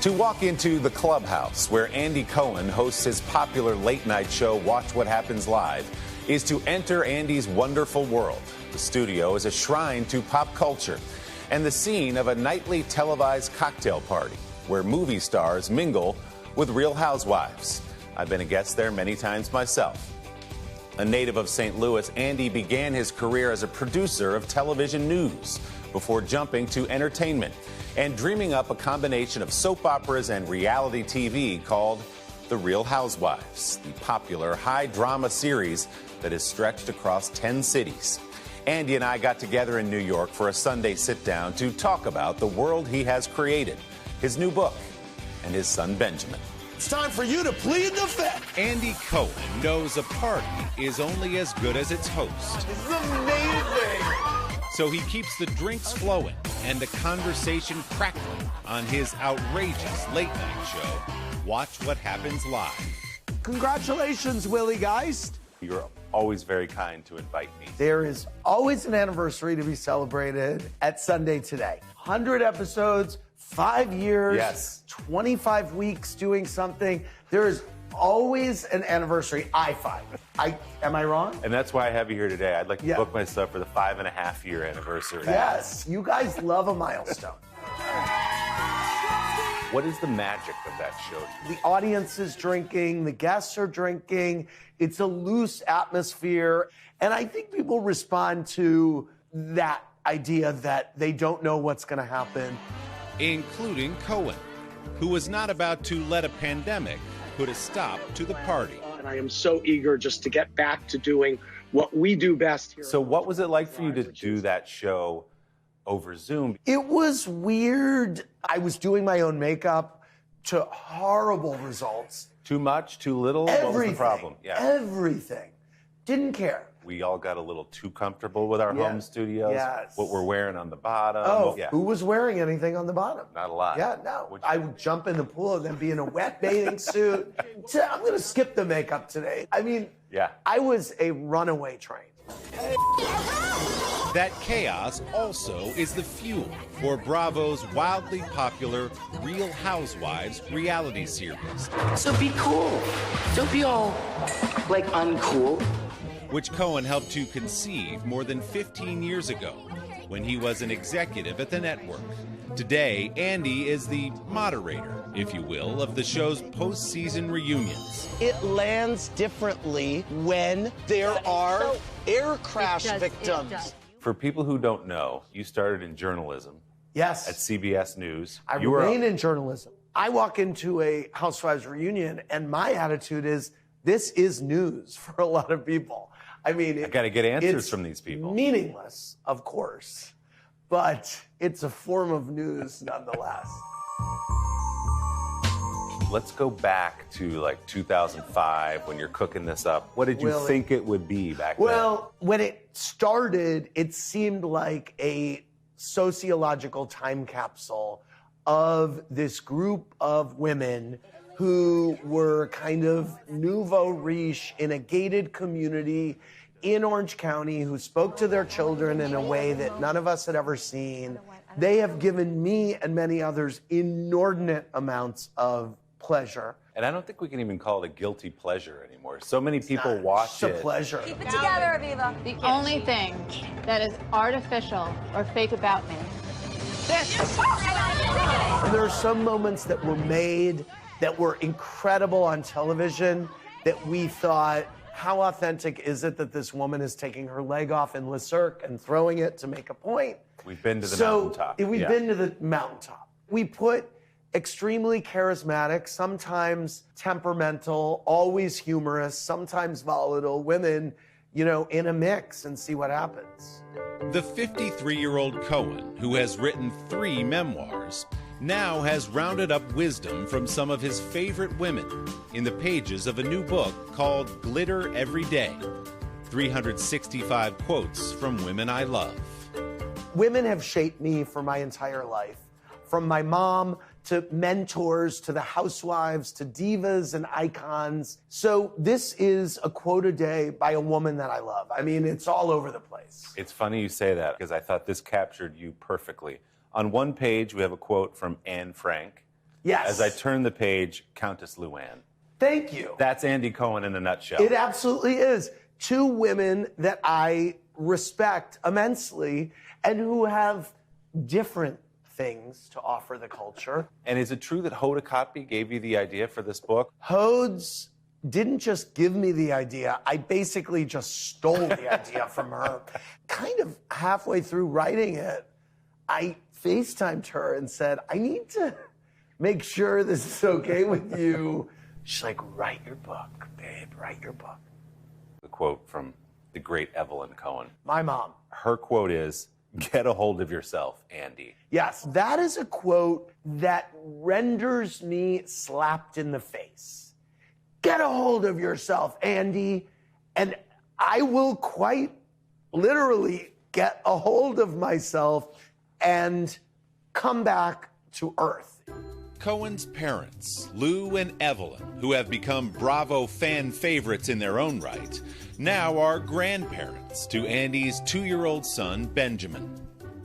To walk into the clubhouse where Andy Cohen hosts his popular late-night show, Watch What Happens Live, is to enter Andy's wonderful world. The studio is a shrine to pop culture and the scene of a nightly televised cocktail party where movie stars mingle with real housewives. I've been a guest there many times myself. A native of St. Louis, Andy began his career as a producer of television news before jumping to entertainment and dreaming up a combination of soap operas and reality TV called The Real Housewives, the popular high-drama series that is stretched across 10 cities. Andy and I got together in New York for a Sunday sit-down to talk about the world he has created, his new book, and his son Benjamin. It's time for you to plead the fifth. Andy Cohen knows a party is only as good as its host. This is amazing. So he keeps the drinks flowing and the conversation crackling on his outrageous late-night show, Watch What Happens Live. Congratulations, Willie Geist. You're always very kind to invite me. There is always an anniversary to be celebrated at Sunday Today. 100 episodes, 5 years, yes. 25 weeks doing something. There is always an anniversary. Am I wrong? And that's why I have you here today. I'd like to Yeah. book myself for the 5.5-year anniversary. Yes, you guys love a milestone. What is the magic of that show? The audience is drinking, the guests are drinking. It's a loose atmosphere. And I think people respond to that idea that they don't know what's going to happen. Including Cohen, who was not about to let a pandemic put a stop to the party. And I am so eager just to get back to doing what we do best here. So what was it like for you to do that show over Zoom? It was weird. I was doing my own makeup to horrible results. Too much, too little? Everything. What was the problem? Everything. Didn't care. We all got a little too comfortable with our home studios. Yes. What we're wearing on the bottom. Oh, who was wearing anything on the bottom? Not a lot. Yeah, no. I would jump in the pool and then be in a wet bathing suit. I'm going to skip the makeup today. I mean, I was a runaway train. That chaos also is the fuel for Bravo's wildly popular Real Housewives reality series. So be cool. Don't be all, like, uncool. Which Cohen helped to conceive more than 15 years ago when he was an executive at the network. Today, Andy is the moderator, if you will, of the show's post-season reunions. It lands differently when there are air crash victims. For people who don't know, you started in journalism. Yes. At CBS News. I remain in journalism. I walk into a Housewives reunion, and my attitude is, this is news for a lot of people. I mean, I got to get answers from these people. Meaningless, of course, but it's a form of news nonetheless. Let's go back to like 2005 when you're cooking this up. What did you think it would be back then? Well, when it started, it seemed like a sociological time capsule of this group of women who were kind of nouveau riche in a gated community in Orange County, who spoke to their children in a way that none of us had ever seen. They have given me and many others inordinate amounts of pleasure. And I don't think we can even call it a guilty pleasure anymore. So many people watch it. It's a pleasure. Keep it together, Aviva. The only thing that is artificial or fake about me. And there are some moments that were made that were incredible on television that we thought, how authentic is it that this woman is taking her leg off in Le Cirque and throwing it to make a point? We've been to the mountaintop. We've been to the mountaintop. We put extremely charismatic, sometimes temperamental, always humorous, sometimes volatile women, you know, in a mix and see what happens. The 53-year-old Cohen, who has written 3 memoirs, now has rounded up wisdom from some of his favorite women in the pages of a new book called Glitter Every Day. 365 quotes from women I love. Women have shaped me for my entire life. From my mom to mentors, to the housewives, to divas and icons. So this is a quote a day by a woman that I love. I mean, it's all over the place. It's funny you say that because I thought this captured you perfectly. On one page, we have a quote from Anne Frank. Yes. As I turn the page, Countess Luann. Thank you. That's Andy Cohen in a nutshell. It absolutely is. Two women that I respect immensely and who have different things to offer the culture. And is it true that Hoda Kotb gave you the idea for this book? Hodes didn't just give me the idea, I basically just stole the idea from her. Kind of halfway through writing it, I FaceTimed her and said, I need to make sure this is okay with you. She's like, write your book, babe, write your book. The quote from the great Evelyn Cohen. My mom. Her quote is, get a hold of yourself, Andy. Yes, that is a quote that renders me slapped in the face. Get a hold of yourself, Andy. And I will quite literally get a hold of myself and come back to earth. Cohen's parents, Lou and Evelyn, who have become Bravo fan favorites in their own right, now are grandparents to Andy's 2-year-old son, Benjamin.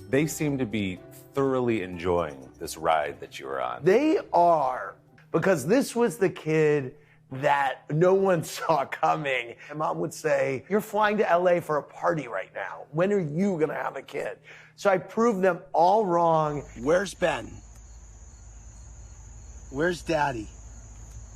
They seem to be thoroughly enjoying this ride that you were on. They are, because this was the kid that no one saw coming. My mom would say, you're flying to LA for a party right now. When are you gonna have a kid? So I proved them all wrong. Where's Ben? Where's Daddy?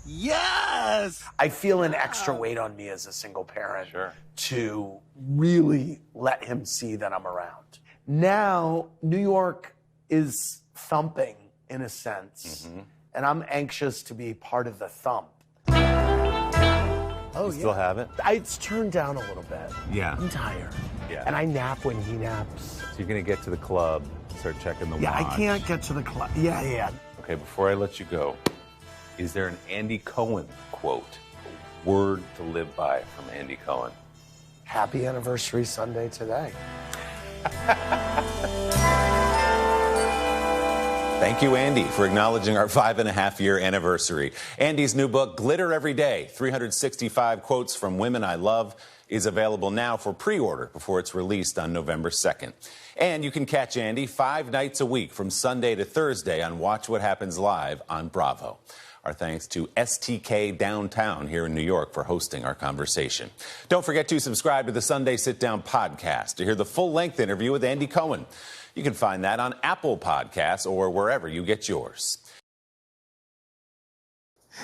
Yes! I feel an extra weight on me as a single parent Sure. to really let him see that I'm around. Now, New York is thumping in a sense, and I'm anxious to be part of the thump. You still have it? It's turned down a little bit. Yeah. I'm tired. Yeah. And I nap when he naps. So you're going to get to the club, start checking the watch. Yeah, I can't get to the club. Yeah. Okay, before I let you go, is there an Andy Cohen quote, a word to live by from Andy Cohen? Happy anniversary Sunday today. Thank you, Andy, for acknowledging our 5.5-year anniversary. Andy's new book, Glitter Every Day, 365 Quotes from Women I Love, is available now for pre-order before it's released on November 2nd. And you can catch Andy 5 nights a week from Sunday to Thursday on Watch What Happens Live on Bravo. Our thanks to STK Downtown here in New York for hosting our conversation. Don't forget to subscribe to the Sunday Sitdown podcast to hear the full-length interview with Andy Cohen. You can find that on Apple Podcasts or wherever you get yours.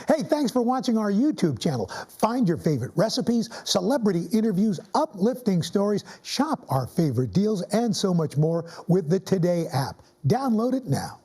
Hey, thanks for watching our YouTube channel. Find your favorite recipes, celebrity interviews, uplifting stories, shop our favorite deals, and so much more with the Today app. Download it now.